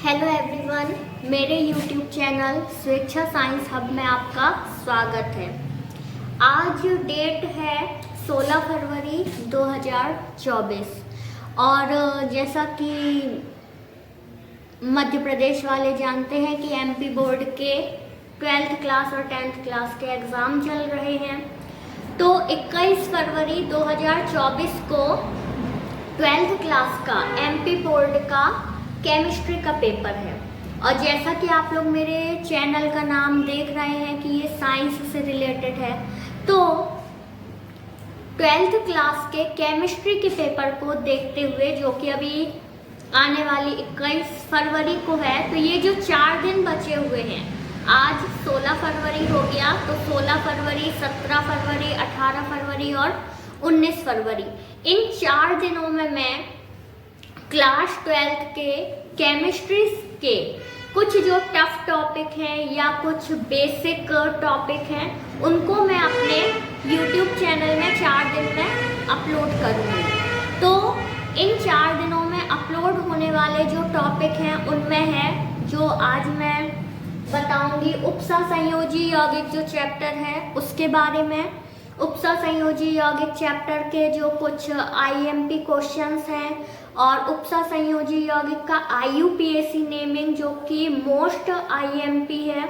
Hello everyone, मेरे YouTube channel स्वेच्छा science hub में आपका स्वागत है। आज डेट है 16 फरवरी 2024 और जैसा कि मध्य प्रदेश वाले जानते हैं कि एमपी बोर्ड के 12th क्लास और 10th क्लास के एग्ज़ाम चल रहे हैं। तो 21 फरवरी 2024 को 12th क्लास का एमपी बोर्ड का केमिस्ट्री का पेपर है। और जैसा कि आप लोग मेरे चैनल का नाम देख रहे हैं कि ये साइंस से रिलेटेड है, तो 12th क्लास के केमिस्ट्री के पेपर को देखते हुए, जो कि अभी आने वाली 21 फरवरी को है, तो ये जो 4 दिन बचे हुए हैं, आज 16 फरवरी हो गया, तो 16 फरवरी, 17 फरवरी, 18 फरवरी और 19 फरवरी, इन 4 दिनों में मैं क्लास 12th के केमिस्ट्री के कुछ जो टफ टॉपिक हैं या कुछ बेसिक टॉपिक हैं, उनको मैं अपने YouTube चैनल में 4 दिन में अपलोड करूँगी। तो इन 4 दिनों में अपलोड होने वाले जो टॉपिक हैं उनमें है, जो आज मैं बताऊँगी, उपसंयोजी यौगिक जो चैप्टर है उसके बारे में। उपसंयोजी यौगिक चैप्टर के जो कुछ IMP क्वेश्चंस हैं और उपसंयोजी यौगिक का IUPAC नेमिंग जो कि मोस्ट IMP है।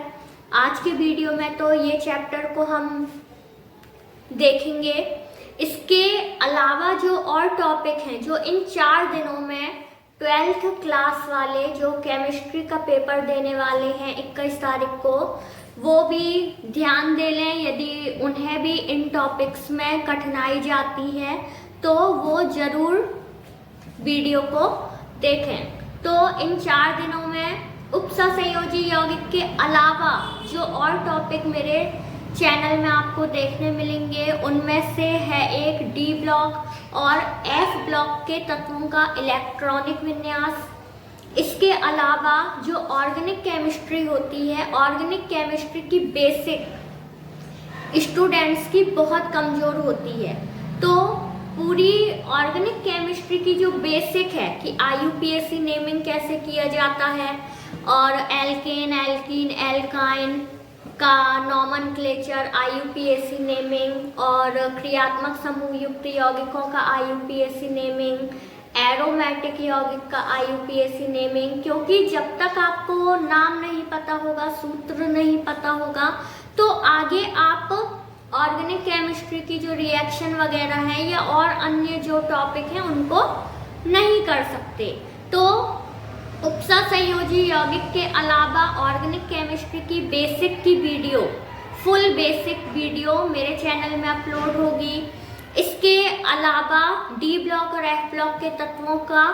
आज के वीडियो में तो ये चैप्टर को हम देखेंगे। इसके अलावा जो और टॉपिक हैं जो इन 4 दिनों में 12th क्लास वाले जो केमिस्ट्री का पेपर देने वाले हैं 21 तारीख को, वो भी ध्यान दे लें। यदि उन्हें भी इन टॉपिक्स में कठिनाई जाती है तो वो ज़रूर वीडियो को देखें। तो इन 4 दिनों में उपसंयोजी यौगिक के अलावा जो और टॉपिक मेरे चैनल में आपको देखने मिलेंगे, उनमें से है एक D ब्लॉक और F ब्लॉक के तत्वों का इलेक्ट्रॉनिक विन्यास। इसके अलावा जो ऑर्गेनिक केमिस्ट्री होती है, ऑर्गेनिक केमिस्ट्री की बेसिक स्टूडेंट्स की बहुत कमज़ोर होती है। तो पूरी ऑर्गेनिक केमिस्ट्री की जो बेसिक है कि IUPAC नेमिंग कैसे किया जाता है और एल्केन, एल्कीन, एल्काइन का नॉमनक्लेचर, IUPAC नेमिंग और क्रियात्मक समूह युक्त यौगिकों का IUPAC नेमिंग, एरोमेटिक यौगिक का IUPAC नेमिंग। क्योंकि जब तक आपको नाम नहीं पता होगा, सूत्र नहीं पता होगा, तो आगे आप ऑर्गेनिक केमिस्ट्री की जो रिएक्शन वगैरह है या और अन्य जो टॉपिक हैं उनको नहीं कर सकते। तो उपसंयोजी यौगिक के अलावा ऑर्गेनिक केमिस्ट्री की बेसिक की वीडियो, फुल बेसिक वीडियो मेरे चैनल में अपलोड होगी। इसके अलावा D ब्लॉक और F ब्लॉक के तत्वों का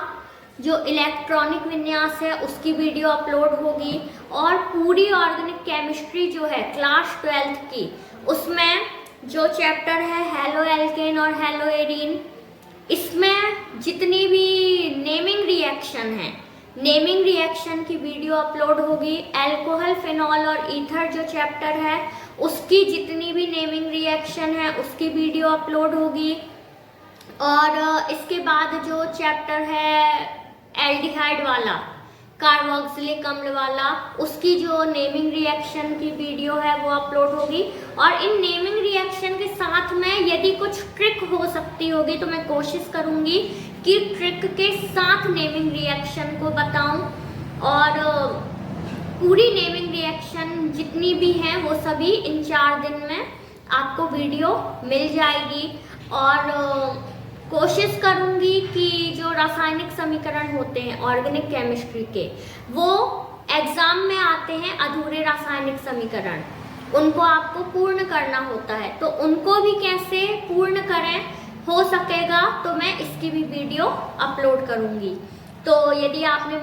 जो इलेक्ट्रॉनिक विन्यास है उसकी वीडियो अपलोड होगी। और पूरी ऑर्गेनिक केमिस्ट्री जो है क्लास 12th की, उसमें जो चैप्टर है हेलो एल्केन और हेलो एरीन, इसमें जितनी भी नेमिंग रिएक्शन है, नेमिंग रिएक्शन की वीडियो अपलोड होगी। अल्कोहल, फिनॉल और ईथर जो चैप्टर है उसकी जितनी भी नेमिंग रिएक्शन है उसकी वीडियो अपलोड होगी। और इसके बाद जो चैप्टर है एल्डिहाइड वाला, कार्बोक्सिलिक अम्ल वाला, उसकी जो नेमिंग रिएक्शन की वीडियो है वो अपलोड होगी। और इन नेमिंग रिएक्शन के साथ में यदि कुछ ट्रिक हो सकती होगी तो मैं कोशिश करूँगी कि ट्रिक के साथ नेमिंग रिएक्शन को बताऊं। और पूरी नेमिंग रिएक्शन जितनी भी हैं वो सभी इन 4 दिन में आपको वीडियो मिल जाएगी। और कोशिश करूंगी कि जो रासायनिक समीकरण होते हैं ऑर्गेनिक केमिस्ट्री के, वो एग्जाम में आते हैं अधूरे रासायनिक समीकरण, उनको आपको पूर्ण करना होता है। तो उनको भी कैसे पूर्ण करें हो सकेगा तो मैं इसकी भी वीडियो अपलोड करूंगी। तो यदि आपने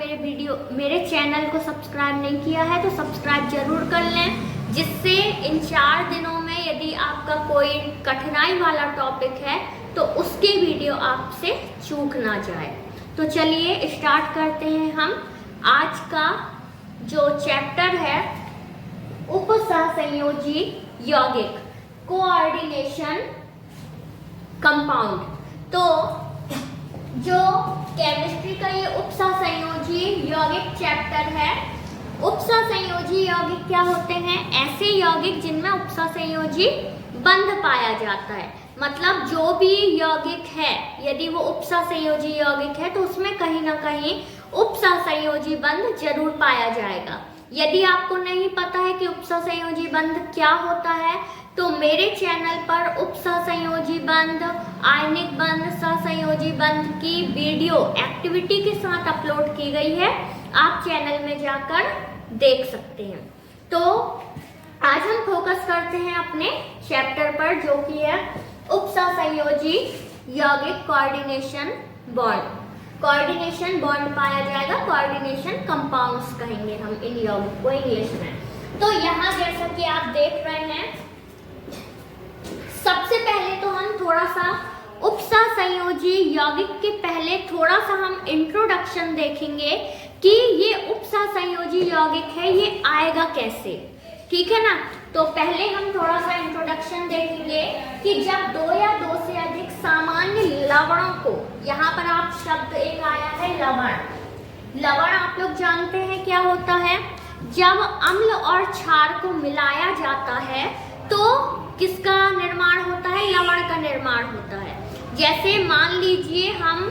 मेरे चैनल को सब्सक्राइब नहीं किया है तो सब्सक्राइब जरूर कर लें, जिससे इन 4 दिनों में यदि आपका कोई कठिनाई वाला टॉपिक है तो उसकी वीडियो आपसे चूक ना जाए। तो चलिए स्टार्ट करते हैं हम आज का जो चैप्टर है उपसंयोजी यौगिक, कोऑर्डिनेशन कंपाउंड। तो जो केमिस्ट्री का ये उपसहसंयोजी यौगिक चैप्टर है। उपसहसंयोजी यौगिक क्या होते हैं? ऐसे यौगिक जिनमें उपसहसंयोजी बंध पाया जाता है। मतलब जो भी यौगिक है, यदि वो उपसहसंयोजी यौगिक है तो उसमें कहीं ना कहीं उपसहसंयोजी बंध जरूर पाया जाएगा। यदि आपको नहीं पता है कि उपसहसंयोजी बंध क्या होता है तो मेरे चैनल पर उपसहसंयोजी बंध, आयनिक बंध, सहसंयोजी बंध की वीडियो एक्टिविटी के साथ अपलोड की गई है, आप चैनल में जाकर देख सकते हैं। तो आज हम फोकस करते हैं अपने चैप्टर पर जो कि है उपसहसंयोजी यौगिक कोऑर्डिनेशन बॉन्ड। कोऑर्डिनेशन बॉन्ड पाया जाएगा, कोऑर्डिनेशन कंपाउंड्स कहेंगे हम इन यौगिक को इंग्लिश में। तो यहाँ जैसा कि आप देख रहे हैं, सबसे पहले तो हम थोड़ा सा उपसहसंयोजी यौगिक के पहले थोड़ा सा हम इंट्रोडक्शन देखेंगे कि ये उपसहसंयोजी यौगिक है, ये आएगा कैसे, ठीक है ना। तो पहले हम थोड़ा सा इंट्रोडक्शन देखेंगे कि जब दो या दो से अधिक सामान्य लवणों को, यहाँ पर आप शब्द एक आया है लवण। लवण आप लोग जानते हैं क्या होता है? जब अम्ल और क्षार को मिलाया जाता है तो किसका निर्माण होता है? लवण का निर्माण होता है। जैसे मान लीजिए हम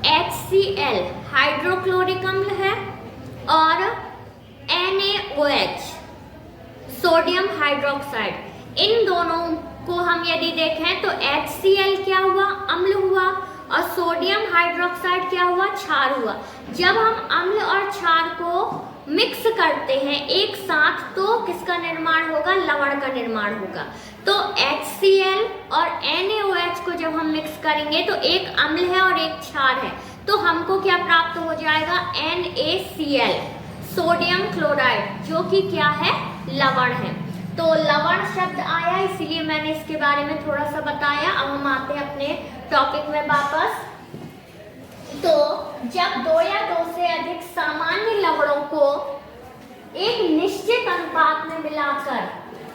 HCl हाइड्रोक्लोरिक अम्ल है और NaOH सोडियम हाइड्रोक्साइड, इन दोनों को हम यदि देखें तो HCl क्या हुआ? अम्ल हुआ, और सोडियम हाइड्रोक्साइड क्या हुआ? क्षार हुआ। जब हम अम्ल और क्षार को मिक्स करते हैं एक साथ तो किसका निर्माण होगा? लवण का निर्माण होगा। तो HCl और NaOH को जब हम मिक्स करेंगे तो एक अम्ल है और एक क्षार है, तो हमको क्या प्राप्त हो जाएगा? NaCl सोडियम क्लोराइड, जो कि क्या है? लवण है। तो लवण शब्द आया इसीलिए मैंने इसके बारे में थोड़ा सा बताया। अब हम आते हैं अपने टॉपिक में वापस। तो जब दो या दो से अधिक सामान्य लवणों को एक निश्चित अनुपात में मिलाकर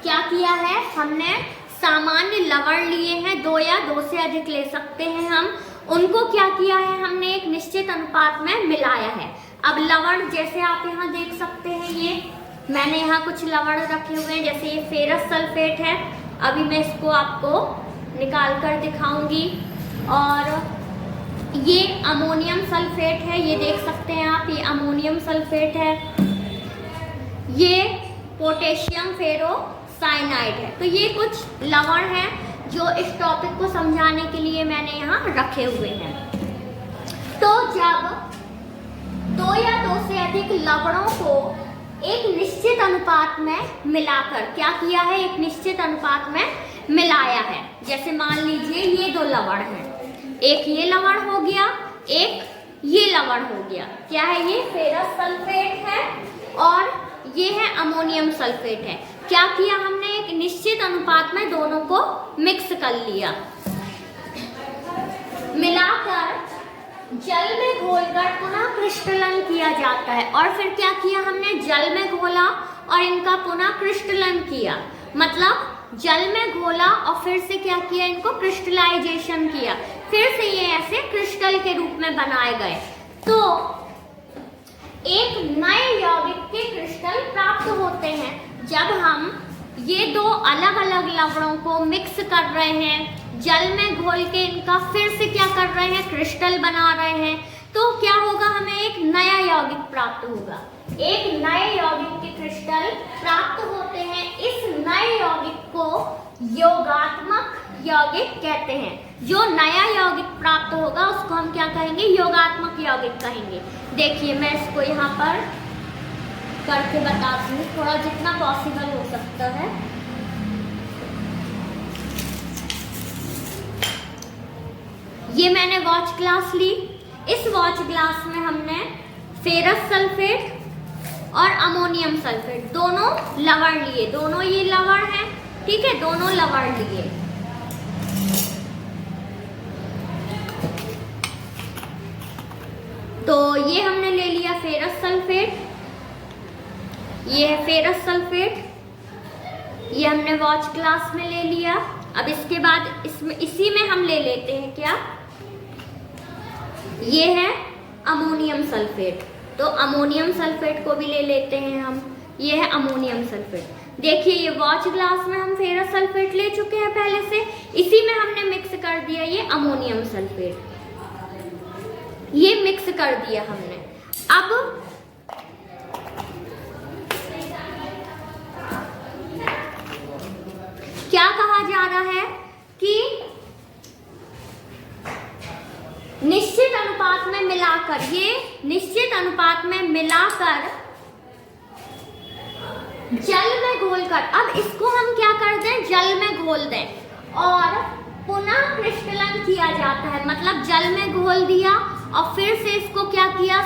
क्या किया है? हमने सामान्य लवण लिए हैं, दो या दो से अधिक ले सकते हैं हम, उनको क्या किया है? हमने एक निश्चित अनुपात में मिलाया है। अब लवण जैसे आप यहाँ देख सकते हैं, ये मैंने यहाँ कुछ लवण रखे हुए हैं, जैसे ये फेरस सल्फेट है, अभी मैं इसको आपको निकाल कर दिखाऊंगी। और ये अमोनियम सल्फेट है, ये देख सकते हैं आप, ये अमोनियम सल्फेट है। ये पोटेशियम फेरोसाइनाइड है। तो ये कुछ लवण हैं जो इस टॉपिक को समझाने के लिए मैंने यहाँ रखे हुए हैं। तो जब दो या दो से अधिक लवणों को एक निश्चित अनुपात में मिलाकर क्या किया है? एक निश्चित अनुपात में मिलाया है। जैसे मान लीजिए ये दो लवण हैं, एक ये लवण हो गया, एक ये लवण हो गया। क्या है ये? फेरस सल्फेट है और ये है अमोनियम सल्फेट है। क्या किया हमने? एक निश्चित अनुपात में दोनों को मिक्स कर लिया, मिलाकर जल में घोलकर पुनः क्रिस्टलन किया जाता है। और फिर क्या किया हमने? जल में घोला और इनका पुनः क्रिस्टलन किया। मतलब जल में घोला और फिर से क्या किया? इनको क्रिस्टलाइजेशन किया, फिर से ये ऐसे क्रिस्टल के रूप में बनाए गए। तो एक नए यौगिक के क्रिस्टल प्राप्त होते हैं जब हम ये दो अलग अलग लवणों को मिक्स कर रहे हैं, जल में घोल के इनका फिर से क्या कर रहे हैं? क्रिस्टल बना रहे हैं। तो क्या होगा? हमें एक नया यौगिक प्राप्त होगा, एक नए यौगिक के क्रिस्टल प्राप्त होते हैं। इस नए यौगिक को योगात्मक यौगिक कहते हैं। जो नया यौगिक प्राप्त होगा उसको हम क्या कहेंगे? योगात्मक यौगिक कहेंगे। देखिए मैं इसको यहाँ पर करके बताती हूँ, थोड़ा जितना पॉसिबल हो सकता है। ये मैंने वॉच ग्लास ली, इस वॉच ग्लास में हमने फेरस सल्फेट और अमोनियम सल्फेट दोनों लवण लिए, दोनों ये लवण है, ठीक है, दोनों लवण लिए। तो ये हमने ले लिया फेरस सल्फेट, ये है फेरस सल्फेट, ये हमने वॉच ग्लास में ले लिया। अब इसके बाद इसमें इसी में हम ले लेते हैं क्या? ये है अमोनियम सल्फेट, तो अमोनियम सल्फेट को भी ले लेते हैं हम। ये है अमोनियम सल्फेट। देखिए ये वॉच ग्लास में हम फेरस सल्फेट ले चुके हैं पहले से, इसी में हमने मिक्स कर दिया ये अमोनियम सल्फेट, ये मिक्स कर दिया हमने। अब क्या कहा जा रहा है कि निश्चित अनुपात में मिलाकर, ये निश्चित अनुपात में मिलाकर जल में घोलकर, अब इसको हम क्या कर दें, जल में घोल दें और पुनः क्रिस्टलन किया जाता है। मतलब जल में घोल दिया और फिर से इसको क्या किया,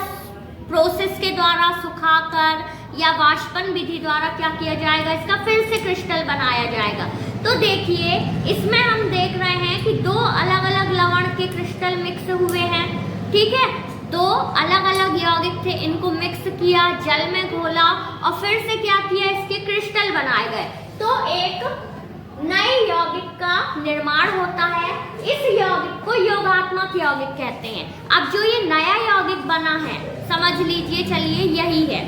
प्रोसेस के द्वारा सुखाकर या वाष्पन विधि द्वारा क्या किया जाएगा, इसका फिर से क्रिस्टल बनाया जाएगा। तो देखिए इसमें हम देख रहे हैं कि दो अलग अलग लवण के क्रिस्टल मिक्स हुए हैं, ठीक है। दो अलग अलग यौगिक थे, इनको मिक्स किया, जल में घोला और फिर से क्या किया, इसके क्रिस्टल बनाए गए। तो एक नए यौगिक का निर्माण होता है। इस यौगिक को योगात्मक यौगिक कहते हैं। अब जो ये नया यौगिक बना है, समझ लीजिए, चलिए यही है,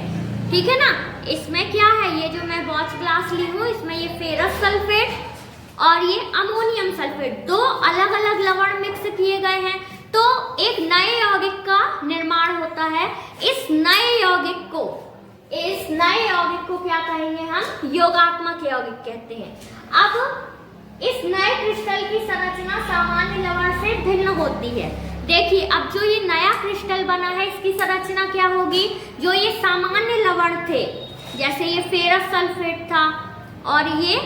ठीक है ना। इसमें क्या है, ये जो मैं वॉच ग्लास ली हूँ, इसमें ये फेरस सल्फेट और ये अमोनियम सल्फेट, दो अलग अलग लवण मिक्स किए गए हैं, तो एक नए यौगिक का निर्माण होता है। इस नए यौगिक को क्या कहेंगे हम, योगात्मक यौगिक कहते हैं। अब इस नए क्रिस्टल की संरचना सामान्य लवण से भिन्न होती है। देखिए अब जो ये नया क्रिस्टल बना है, इसकी संरचना क्या होगी, जो ये सामान्य लवण थे, जैसे ये फेरस सल्फेट था और ये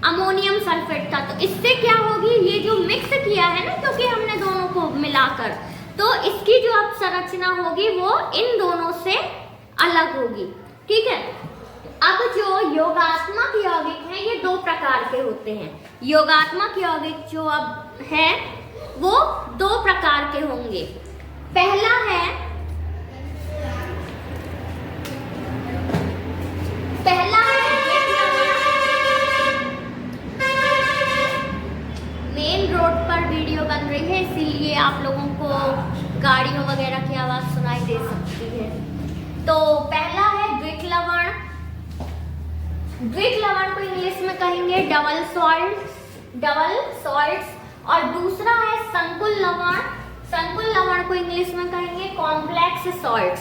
अमोनियम सल्फेट था, तो इससे क्या होगी, ये जो मिक्स किया है ना, क्योंकि हमने दोनों को मिलाकर, तो इसकी जो अब संरचना होगी वो इन दोनों से अलग होगी, ठीक है। अब जो योगात्मक यौगिक हैं, ये दो प्रकार के होते हैं। योगात्मक यौगिक जो अब है वो दो प्रकार के होंगे। पहला है मेन रोड पर वीडियो बन रही है, इसीलिए आप लोगों को गाड़ियों वगैरह की आवाज सुनाई दे सकती है। तो पहला है द्विक लवण। द्विक लवण को इंग्लिश में कहेंगे डबल सॉल्ट्स, और दूसरा है संकुल लवण। संकुल लवण को इंग्लिश में कहेंगे कॉम्प्लेक्स सॉल्ट्स।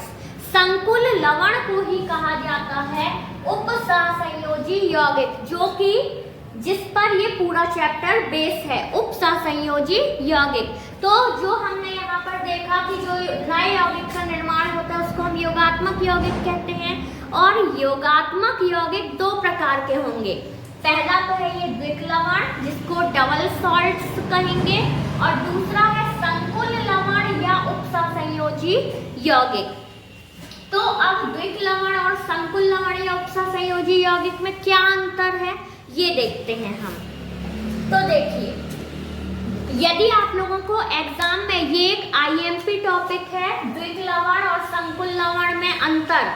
संकुल लवण को ही कहा जाता है उपसहसंयोजी यौगिक, जो कि जिस पर ये पूरा चैप्टर बेस है, उपसहसंयोजी यौगिक। तो जो हमने यहाँ पर देखा कि जो नए यौगिक का निर्माण होता है उसको हम योगात्मक यौगिक कहते हैं, और योगात्मक यौगिक दो प्रकार के होंगे। पहला तो है ये द्विक लवण, जिसको डबल सॉल्ट्स कहेंगे, और दूसरा है संकुल लवण या उपसहसंयोजी यौगिक। तो अब द्विक लवण और संकुल लवण या उपसहसंयोजी यौगिक में क्या अंतर है, ये देखते हैं हम। तो देखिए, यदि आप लोगों को एग्जाम में, ये एक आईएमपी टॉपिक है, द्विक लवण और संकुल लवण में अंतर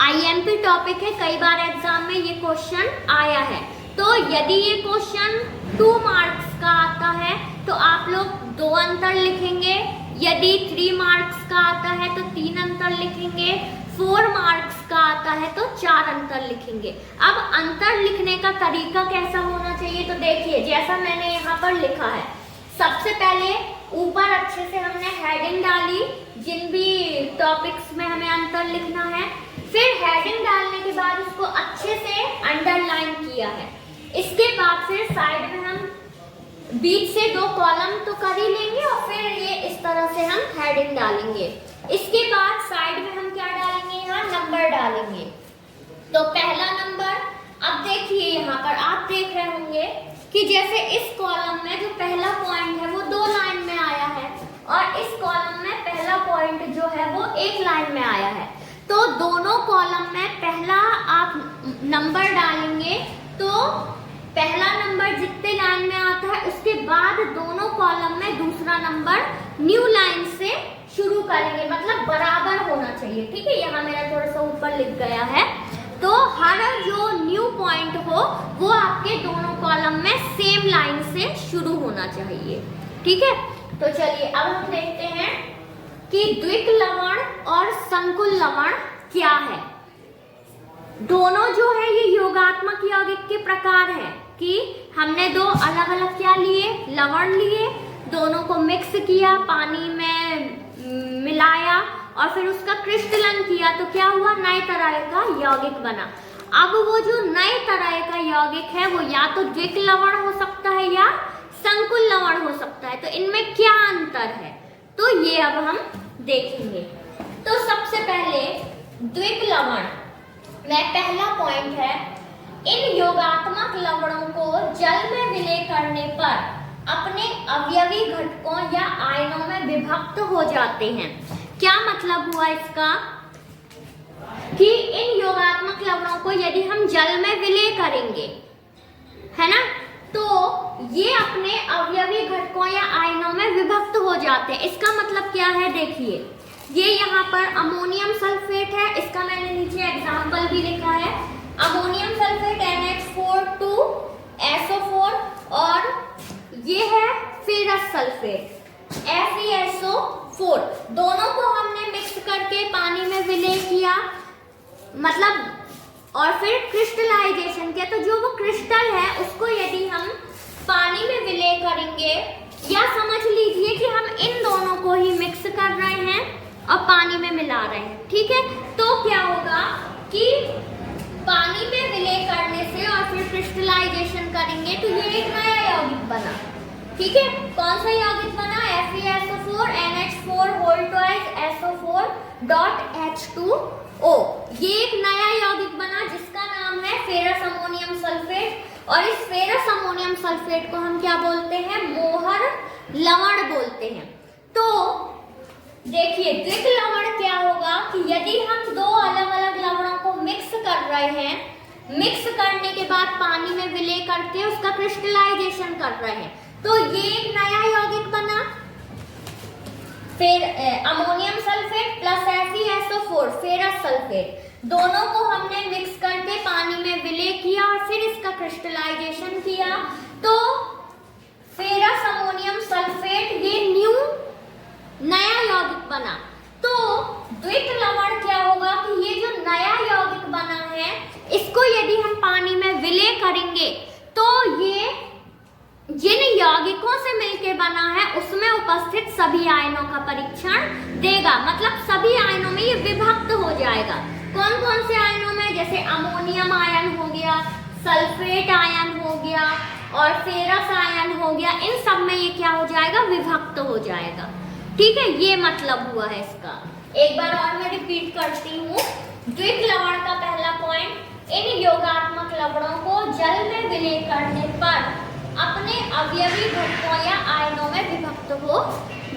आईएमपी टॉपिक है, कई बार एग्जाम में ये क्वेश्चन आया है। तो यदि ये क्वेश्चन 2 मार्क्स का आता है तो आप लोग 2 अंतर लिखेंगे, यदि 3 मार्क्स का आता है तो 3 अंतर लिखेंगे, 4 मार्क्स का आता है तो 4 अंतर लिखेंगे। अब अंतर लिखने का तरीका कैसा होना चाहिए, तो देखिए जैसा मैंने यहाँ पर लिखा है, सबसे पहले ऊपर अच्छे से हमने हेडिंग डाली, जिन भी टॉपिक्स में हमें अंतर लिखना है, फिर हेडिंग डालने के बाद उसको अच्छे से अंडरलाइन किया है। इसके बाद फिर साइड में हम बीच से 2 कॉलम तो कर ही लेंगे और फिर ये इस तरह से हम हेडिंग डालेंगे। इसके बाद साइड में हम क्या डालेंगे, यहाँ नंबर डालेंगे। तो पहला नंबर, अब देखिए यहाँ पर आप देख रहे होंगे कि जैसे इस कॉलम में जो पहला पॉइंट है वो 2 लाइन में आया है, और इस कॉलम में पहला पॉइंट जो है वो 1 लाइन में आया है। तो दोनों कॉलम में पहला आप नंबर डालेंगे, तो पहला नंबर जितने लाइन में आता है उसके बाद दोनों कॉलम में दूसरा नंबर न्यू लाइन से शुरू करेंगे, मतलब बराबर होना चाहिए, ठीक है। यहाँ मेरा थोड़ा सा ऊपर लिख गया है, तो हर जो न्यू पॉइंट हो वो आपके दोनों कॉलम में सेम लाइन से शुरू होना चाहिए, ठीक है। तो चलिए अब हम देखते हैं कि द्विक लवण और संकुल लवण क्या है। दोनों जो है ये योगात्मक यौगिक के प्रकार है कि हमने दो अलग अलग क्या लिए, लवण लिए, दोनों को मिक्स किया, पानी में मिलाया और फिर उसका क्रिस्टलन किया तो क्या हुआ, नए तरह का यौगिक बना। अब वो जो नए तरह का यौगिक है वो या तो द्विक लवण हो सकता है या संकुल लवण हो सकता है। तो इनमें क्या अंतर है, तो ये अब हम देखेंगे। तो सबसे पहले द्विक लवण में पहला पॉइंट है, इन योगात्मक लवणों को जल में विलय करने पर अपने अवयवी घटकों या आयनों में विभक्त हो जाते हैं। क्या मतलब हुआ इसका कि इन योगात्मक लवणों को यदि हम जल में विलय करेंगे, है ना, तो ये अपने अवयवी घटकों या आयनों में विभक्त हो जाते हैं। इसका मतलब क्या है, देखिए ये यहाँ पर अमोनियम सल्फेट है, इसका मैंने नीचे एग्जाम्पल भी लिखा है। अमोनियम सल्फेट NH4 और ये है फेरस सल्फेट FeSO4। दोनों को हमने मिक्स करके पानी में विलय किया, मतलब और फिर क्रिस्टलाइजेशन किया। तो जो वो क्रिस्टल है उसको यदि हम पानी में विलय करेंगे, या समझ लीजिए कि हम इन दोनों को ही मिक्स कर रहे हैं और पानी में मिला रहे हैं, ठीक है, तो क्या होगा कि पानी में विलय करने से और फिर क्रिस्टलाइजेशन करेंगे तो ये एक नया यौगिक बना, ठीक है। कौन सा यौगिक बना, FeSO4 NH4 ये एक नया यौगिक बना जिसका नाम है फेरस अमोनियम सल्फेट। और इस फेरस अमोनियम सल्फेट को हम क्या बोलते हैं, मोहर लवण बोलते हैं। तो देखिए द्विक लवण क्या होगा कि यदि हम दो अलग अलग लवणों को मिक्स कर रहे हैं, मिक्स करने के बाद पानी में विलय करके उसका क्रिस्टलाइजेशन कर रहे हैं, तो ये एक नया यौगिक बना, फिर ammonium sulphate plus FeSO4 ferrous sulphate, दोनों को हमने मिक्स करके पानी में विलय किया और फिर इसका क्रिस्टलाइजेशन किया, तो फेरस अमोनियम सल्फेट ये नया यौगिक बना। तो द्विक लवण क्या होगा कि ये जो नया यौगिक बना है इसको यदि हम पानी में विलय करेंगे तो ये जिन यौगिकों से मिलके बना है उसमें उपस्थित सभी आयनों का परीक्षण देगा, मतलब सभी आयनों में ये विभक्त हो जाएगा। कौन कौन से आयनों में, जैसे अमोनियम आयन हो गया, सल्फेट आयन हो गया और फेरस आयन हो गया, इन सब में ये क्या हो जाएगा, विभक्त हो जाएगा, ठीक है। ये मतलब हुआ है इसका। एक बार और मैं रिपीट करती हूँ, द्विक लवण का पहला पॉइंट, इन योगात्मक लवणों को जल में विलय करने पर अपने अवयवी घटकों या आयनों में विभक्त हो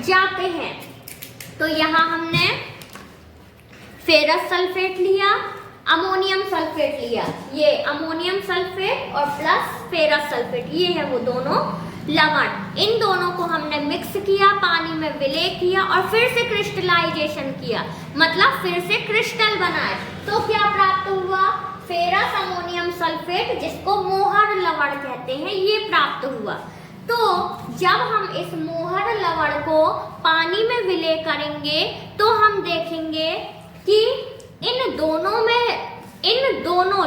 जाते हैं। तो यहाँ हमने फेरस सल्फेट लिया, अमोनियम सल्फेट लिया, ये अमोनियम सल्फेट और प्लस फेरस सल्फेट, ये है वो दोनों लवण। इन दोनों को हमने मिक्स किया, पानी में विलय किया और फिर से क्रिस्टलाइजेशन किया, मतलब फिर से क्रिस्टल बनाए, तो क्या प्राप्त हुआ, फेरस अमोनियम सल्फेट, जिसको मोहर लवण कहते हैं, ये प्राप्त हुआ। तो जब हम इस मोहर लवण को पानी में विलय करेंगे तो हम देखेंगे कि इन दोनों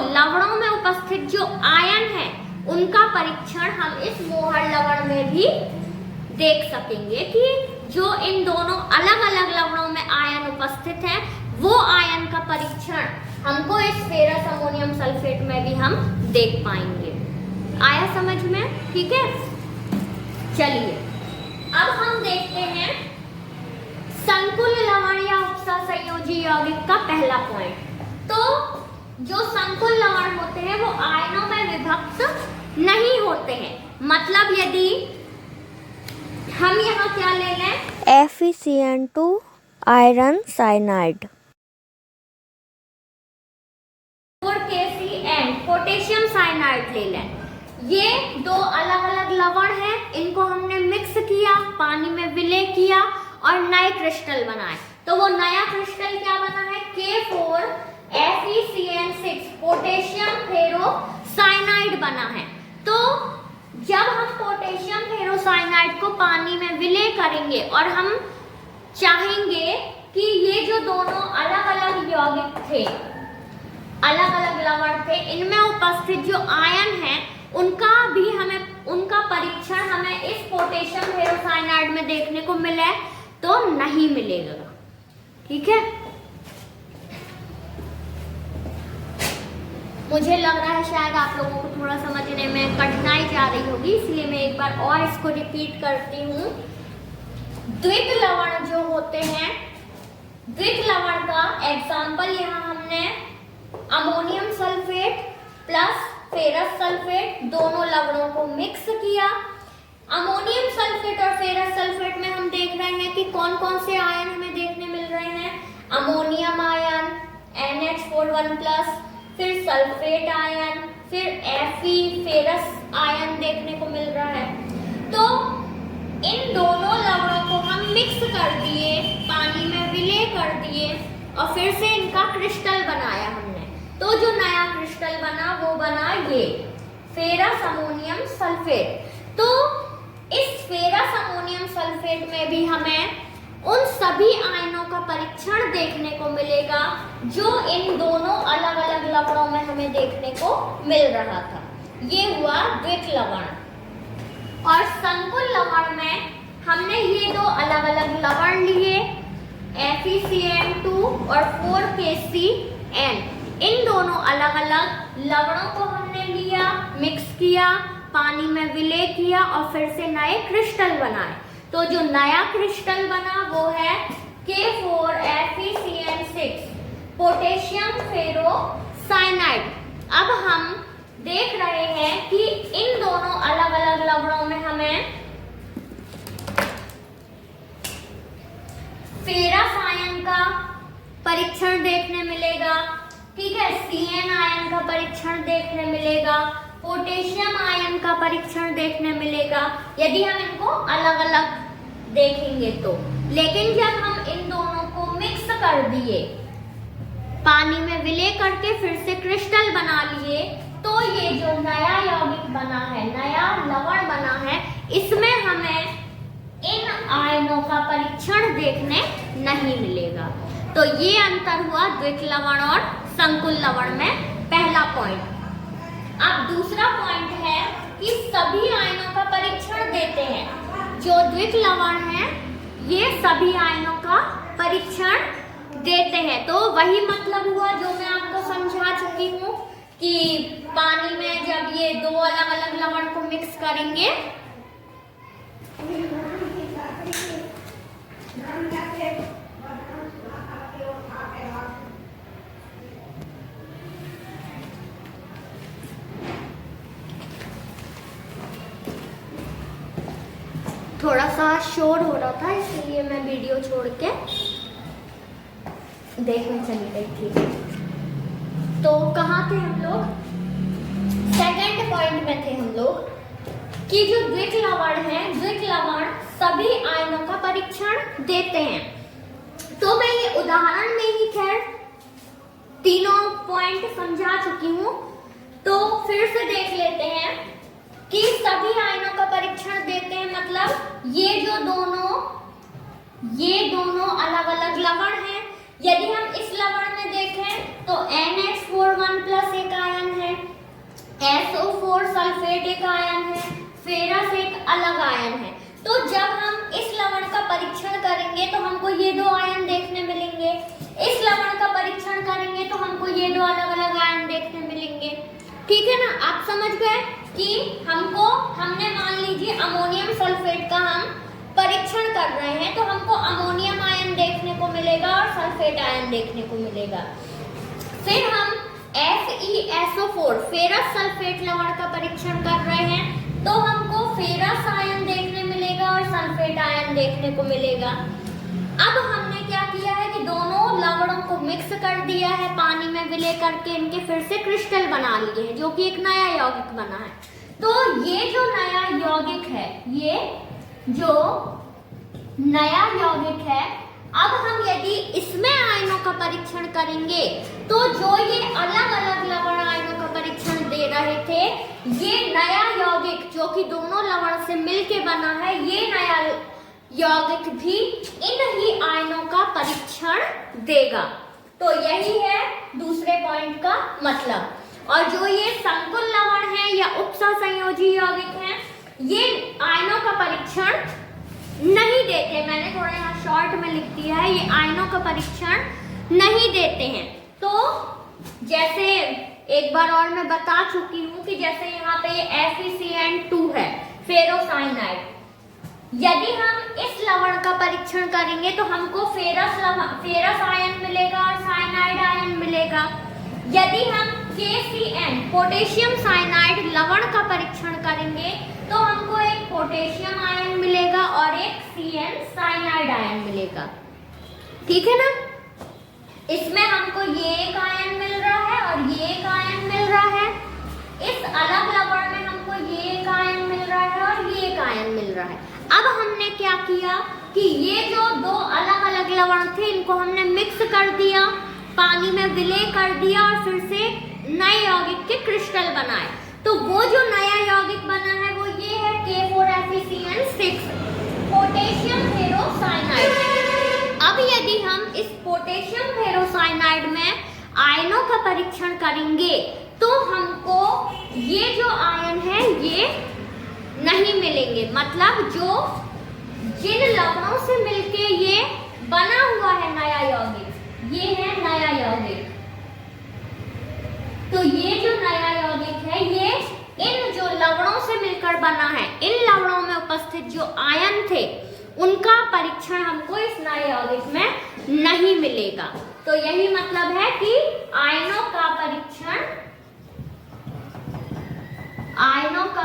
लवणों में उपस्थित जो आयन है उनका परीक्षण हम इस मोहर लवण में भी देख सकेंगे कि जो इन दोनों अलग अलग लवणों में आयन उपस्थित हैं वो आयन का परीक्षण हमको इस फेरस अमोनियम सल्फेट में भी हम देख पाएंगे। आया समझ में, ठीक है। चलिए अब हम देखते हैं संकुल लवण या उपसंयोजी यौगिक का पहला पॉइंट। तो जो संकुल लवण होते हैं वो आयनों में विभक्त नहीं होते हैं, मतलब यदि हम यहाँ क्या ले लें, FeCN2 आयरन साइनाइड, और KCN पोटेशियम साइनाइड ले लें, ये दो अलग अलग लवण हैं, इनको हमने मिक्स किया, पानी में विलय किया और नए क्रिस्टल बनाए। तो वो नया क्रिस्टल क्या बना है, K4FeCN6 पोटेशियम फेरोसाइनाइड बना है। तो जब हम पोटेशियम फेरोसाइनाइड को पानी में विलय करेंगे और हम चाहेंगे कि ये जो दोनों अलग अलग यौगिक थे, अलग अलग लवण थे, इनमें उपस्थित जो आयन है उनका परीक्षण हमें इस पोटेशियम फेरोसाइनाइड में देखने को मिले तो नहीं मिलेगा। ठीक है, मुझे लग रहा है शायद आप लोगों को थोड़ा समझने में कठिनाई जा रही होगी, इसलिए मैं एक बार और इसको रिपीट करती हूँ। द्वित लवण जो होते हैं, द्वित लवण का एग्जाम्पल यहाँ हमने ammonium sulphate plus ferrous sulphate दोनों लवणों को मिक्स किया। अमोनियम सल्फेट और फेरस सल्फेट में हम देख रहे हैं कि कौन कौन से आयन हमें देखने मिल रहे हैं। अमोनियम आयन NH4+, फिर सल्फेट आयन, फिर Fe फेरस आयन देखने को मिल रहा है। तो इन दोनों लवणों को हम मिक्स कर दिए, पानी में विलय कर दिए और फिर से इनका क्रिस्टल बनाया हमने। तो जो नया क्रिस्टल बना वो बना ये फेरस अमोनियम सल्फेट। तो इस फेरस अमोनियम सल्फेट में भी हमें उन सभी आयनों का परीक्षण देखने को मिलेगा जो इन दोनों अलग अलग लवणों में हमें देखने को मिल रहा था। ये हुआ द्वित लवण। और संकुल लवण में हमने ये दो अलग अलग लवण लिए, FeCN2 और 4KCN। इन दोनों अलग अलग लवणों को हमने लिया, मिक्स किया, पानी में विलय किया और फिर से नए क्रिस्टल बनाए। तो जो नया क्रिस्टल बना वो है K4FeCN6 पोटेशियम फेरोसाइनाइड। अब हम देख रहे हैं कि इन दोनों अलग अलग लवणों में हमें फेरस आयन का परीक्षण देखने मिलेगा। ठीक है, Cn आयन का परीक्षण देखने मिलेगा, पोटेशियम आयन का परीक्षण देखने मिलेगा यदि हम इनको अलग अलग देखेंगे तो। लेकिन जब हम इन दोनों को मिक्स कर दिए, पानी में विलय करके फिर से क्रिस्टल बना लिए, तो ये जो नया यौगिक बना है, नया लवण बना है, इसमें हमें इन आयनों का परीक्षण देखने नहीं मिलेगा। तो ये अंतर हुआ द्वित लवण और संकुल लवण में, पहला पॉइंट। अब दूसरा पॉइंट है कि सभी आयनों का परीक्षण देते हैं। जो द्वित लवण है ये सभी आयनों का परीक्षण देते हैं। तो वही मतलब हुआ जो मैं आपको समझा चुकी हूँ कि पानी में जब ये दो अलग अलग लवण को मिक्स करेंगे थोड़ा सा शोर हो रहा था इसलिए मैं वीडियो छोड़ के देखने चली गई थी। तो कहाँ थे हम लोग? सेकंड पॉइंट में थे हम लोग कि जो द्वित लवण है, द्वित लवण सभी आयनों का परीक्षण देते हैं। तो मैं ये उदाहरण में ही खैर तीनों पॉइंट समझा चुकी हूँ, तो फिर से देख लेते हैं कि सभी आयनों का परीक्षण देते हैं। मतलब ये दोनों अलग अलग लवण हैं। यदि हम इस लवण में देखें तो NH4+ एक आयन है, SO4 सल्फेट एक आयन है, फेरस एक अलग आयन है। तो जब हम इस लवण का परीक्षण करेंगे तो हमको ये दो आयन देखने मिलेंगे, इस लवण का परीक्षण करेंगे तो हमको ये दो अलग अलग आयन देखने मिलेंगे। ठीक है ना, आप समझ गए कि हमने मान लीजिए अमोनियम सल्फेट का हम परीक्षण कर रहे हैं तो हमको अमोनियम आयन देखने को मिलेगा और सल्फेट आयन देखने को मिलेगा। फिर हम FeSO4 फेरस सल्फेट लवण का परीक्षण कर रहे हैं तो हमको फेरस आयन देखने मिलेगा और सल्फेट आयन देखने को मिलेगा। अब हमने क्या किया है कि दोनों लवणों को मिक्स कर दिया है, पानी में विलय करके इनके फिर से क्रिस्टल बना लिए हैं जो कि एक नया यौगिक बना है। तो ये जो नया यौगिक है, ये जो नया यौगिक है, अब हम यदि इसमें आयनों का परीक्षण करेंगे तो जो ये अलग अलग लवण आयनों का परीक्षण दे रहे थे, ये नया यौगिक जो कि दोनों लवण से मिलके बना है, ये नया यौगिक भी इन ही आयनों का परीक्षण देगा। तो यही है दूसरे पॉइंट का मतलब। और जो ये संकुल लवण है या उपसहसंयोजी यौगिक हैं, ये आयनों का परीक्षण नहीं देते। मैंने थोड़ा यहाँ शॉर्ट में लिख दिया है, ये आयनों का परीक्षण नहीं देते हैं। तो जैसे एक बार और मैं बता चुकी हूँ कि जैसे यहाँ पे ये FeCN2 है, फेरोसाइनाइड। यदि हम इस लवण का परीक्षण करेंगे तो हमको फेरस आयन मिलेगा और साइनाइड आयन मिलेगा। यदि हम KCN पोटेशियम साइनाइड लवण का परीक्षण करेंगे तो हमको एक पोटेशियम आयन मिलेगा और एक CN साइनाइड आयन मिलेगा। ठीक है ना? इसमें हमको ये एक आयन मिल रहा है और ये एक आयन मिल रहा है। इस अलग लवण में हमको ये एक आयन मिल रहा है और ये एक आयन मिल रहा है। अब हमने क्या किया कि ये जो दो अलग अलग लवण थे, इनको हमने मिक्स कर दिया, पानी में विलय कर दिया और फिर से नए यौगिक के क्रिस्टल बनाए। तो वो जो नया यौगिक बना है वो ये है K4FeCN6 पोटेशियम फेरोसाइनाइड। अब यदि हम इस पोटेशियम फेरोसाइनाइड में आयनों का परीक्षण करेंगे तो हमको ये जो आयन है ये नहीं मिलेंगे। मतलब जो जिन लवणों से मिलके ये बना हुआ है नया यौगिक, ये है नया यौगिक। तो ये जो नया यौगिक है ये इन जो लवणों से मिलकर बना है, इन लवणों में उपस्थित जो आयन थे उनका परीक्षण हमको इस नए यौगिक में नहीं मिलेगा। तो यही मतलब है कि आयनों का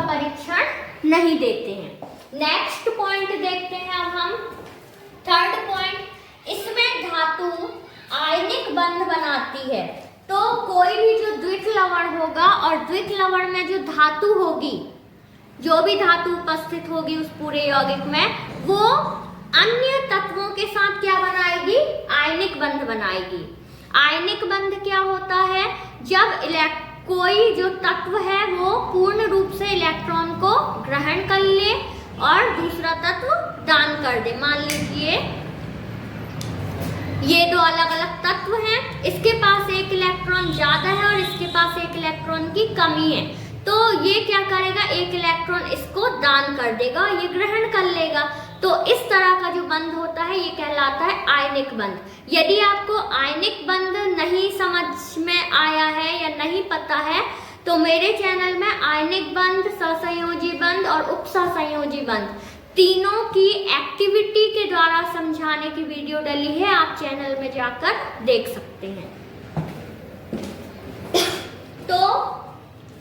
परीक्षण नहीं देते हैं। नेक्स्ट पॉइंट देखते हैं अब हम, थर्ड पॉइंट। इसमें धातु आयनिक बंध बनाती है। तो कोई भी जो द्विक लवण होगा और द्विक लवण में जो धातु होगी, जो भी धातु उपस्थित होगी उस पूरे यौगिक में, वो अन्य तत्वों के साथ क्या बनाएगी? आयनिक बंध बनाएगी। आयनिक बंध क्या होता है? जब कोई जो तत्व है वो पूर्ण रूप से इलेक्ट्रॉन को ग्रहण कर ले और दूसरा तत्व दान कर दे। मान लीजिए ये दो अलग अलग तत्व हैं, इसके पास एक इलेक्ट्रॉन ज्यादा है और इसके पास एक इलेक्ट्रॉन की कमी है। तो ये क्या करेगा? एक इलेक्ट्रॉन इसको दान कर देगा और ये ग्रहण कर लेगा। तो इस तरह का जो बंध होता है ये कहलाता है आयनिक बंध। यदि आपको आयनिक बंध नहीं समझ में आया है या नहीं पता है तो मेरे चैनल में आयनिक बंध, सहसंयोजी बंध और उपसहसंयोजी बंध तीनों की एक्टिविटी के द्वारा समझाने की वीडियो डली है, आप चैनल में जाकर देख सकते हैं। तो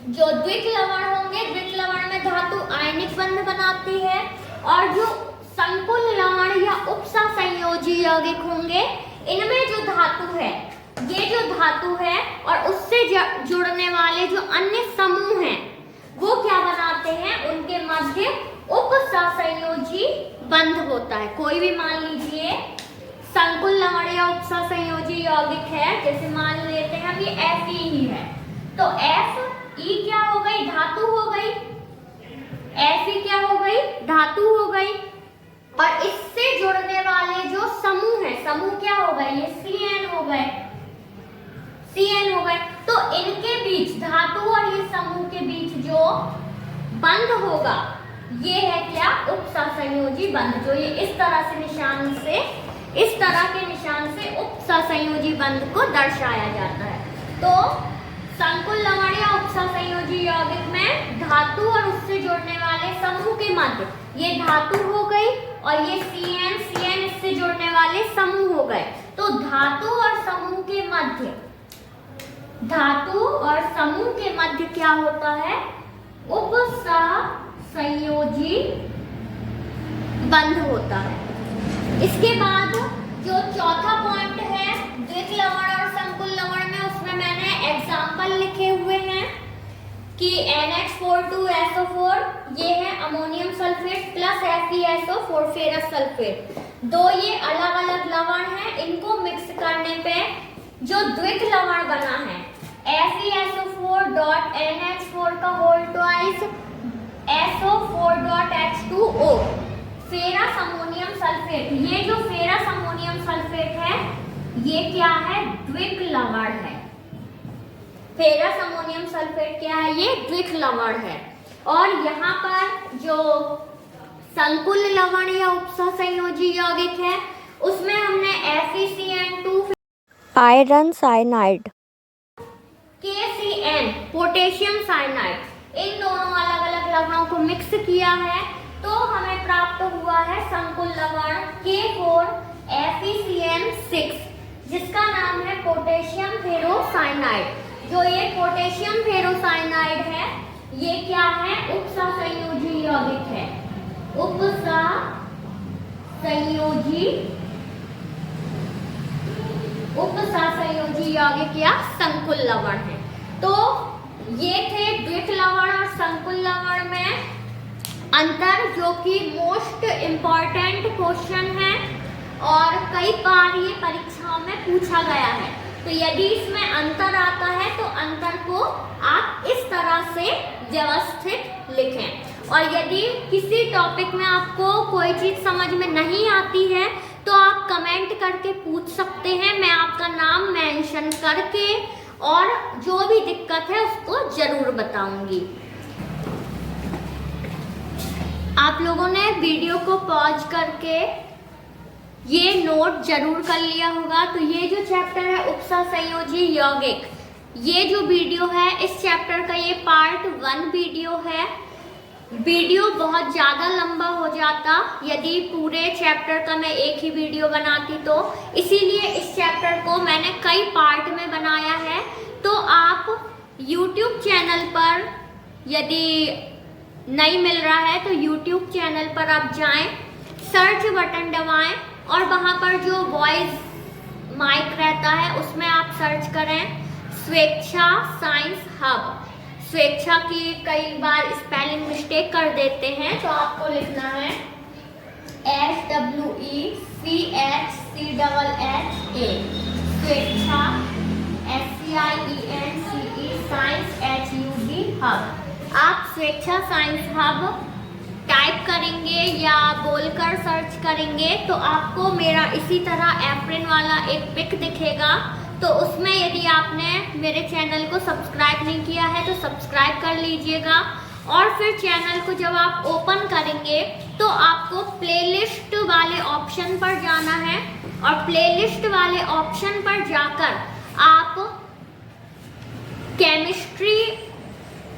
जो द्विक लवण होंगे, द्विक लवण में धातु आयनिक बंध बनाती है और जो संकुल लवण या उपसहसंयोजी यौगिक होंगे, इनमें जो धातु है, ये जो धातु है और उससे जुड़ने वाले जो अन्य समूह हैं वो क्या बनाते हैं? उनके मध्य उपसहसंयोजी बंध होता है। कोई भी मान लीजिए संकुल लवण या उपसहसंयोजी यौगिक है, जैसे मान लेते हैं हम ये Fe ही है, तो Fe क्या हो गई? धातु हो गई। Fe क्या हो गई? धातु हो गई। और इससे जुड़ने वाले जो समूह है, समूह क्या हो गए? ये CN हो गए, CN हो गए। तो इनके बीच, धातु और ये समूह के बीच जो बंध होगा ये है क्या? उपसहसंयोजी बंध। जो ये इस तरह के निशान से उपसहसंयोजी बंध को दर्शाया जाता है। तो संकुल लवण या उपसहसंयोजी यौगिक में धातु और उससे जुड़ने वाले समूह के मध्य ये धातु हो गई और ये CN इससे जुड़ने वाले समूह हो गए। तो धातु और समूह के मध्य क्या होता है? उपसहसंयोजी बंध होता है। इसके बाद जो चौथा पॉइंट है द्विक लवण और संकुल लवण में, उसमें मैंने एग्जाम्पल लिखे हुए हैं कि NH42SO4 ये है ammonium sulphate plus FeSO4 ferrous sulphate. दो ये अलग अलग लवण हैं, इनको मिक्स करने पे जो द्विक लवण बना है FeSO4.NH4 का whole twice SO4.H2O ferrous ammonium ये क्या है? द्विक लवण है। फेरस अमोनियम सल्फेट क्या है? ये द्विक लवण है। और यहाँ पर जो संकुल लवण या उपसहसंयोजी यौगिक है उसमें हमने FeCN2, iron cyanide, KCN potassium cyanide, इन दोनों अलग अलग लवणों को मिक्स किया है तो हमें प्राप्त हुआ है संकुल लवण K4FeCN6, जिसका नाम है पोटेशियम फेरोसाइनाइड। जो ये पोटेशियम फेरोसाइनाइड है ये क्या है? उपसहसंयोजी यौगिक है। उपसहसंयोजी यौगिक या संकुल लवण है। तो ये थे द्विक लवण और संकुल लवण में अंतर, जो कि मोस्ट इम्पॉर्टेंट क्वेश्चन है और कई बार ये परीक्षाओं में पूछा गया है। तो यदि इसमें अंतर आता है तो अंतर को आप इस तरह से व्यवस्थित लिखें। और यदि किसी टॉपिक में आपको कोई चीज़ समझ में नहीं आती है तो आप कमेंट करके पूछ सकते हैं, मैं आपका नाम मेंशन करके और जो भी दिक्कत है उसको जरूर बताऊंगी। आप लोगों ने वीडियो को पॉज करके ये नोट जरूर कर लिया होगा। तो ये जो चैप्टर है उपसहसंयोजी यौगिक, ये जो वीडियो है इस चैप्टर का ये पार्ट 1 वीडियो है। वीडियो बहुत ज़्यादा लंबा हो जाता यदि पूरे चैप्टर का मैं एक ही वीडियो बनाती, तो इसीलिए इस चैप्टर को मैंने कई पार्ट में बनाया है। तो आप YouTube चैनल पर यदि नहीं मिल रहा है तो YouTube चैनल पर आप जाएं, सर्च बटन दबाएं और वहाँ पर जो वॉइस माइक रहता है उसमें आप सर्च करें स्वेच्छा साइंस हब। स्वेच्छा की कई बार स्पेलिंग मिस्टेक कर देते हैं तो आपको लिखना है SWECHCHA, स्वेच्छा SCIENCE साइंस HUB हब। आप स्वेच्छा साइंस हब टाइप करेंगे या बोलकर सर्च करेंगे तो आपको मेरा इसी तरह एप्रिन वाला एक पिक दिखेगा। तो उसमें यदि आपने मेरे चैनल को सब्सक्राइब नहीं किया है तो सब्सक्राइब कर लीजिएगा। और फिर चैनल को जब आप ओपन करेंगे तो आपको प्लेलिस्ट वाले ऑप्शन पर जाना है और प्लेलिस्ट वाले ऑप्शन पर जाकर आप केमिस्ट्री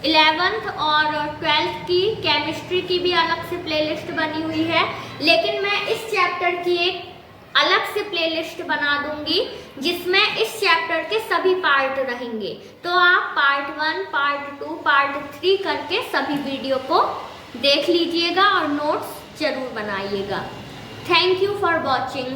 11th और 12th की केमिस्ट्री की भी अलग से प्लेलिस्ट बनी हुई है, लेकिन मैं इस चैप्टर की एक अलग से प्लेलिस्ट बना दूंगी जिसमें इस चैप्टर के सभी पार्ट रहेंगे। तो आप पार्ट 1, पार्ट 2, पार्ट 3 करके सभी वीडियो को देख लीजिएगा और नोट्स जरूर बनाइएगा। Thank you for watching.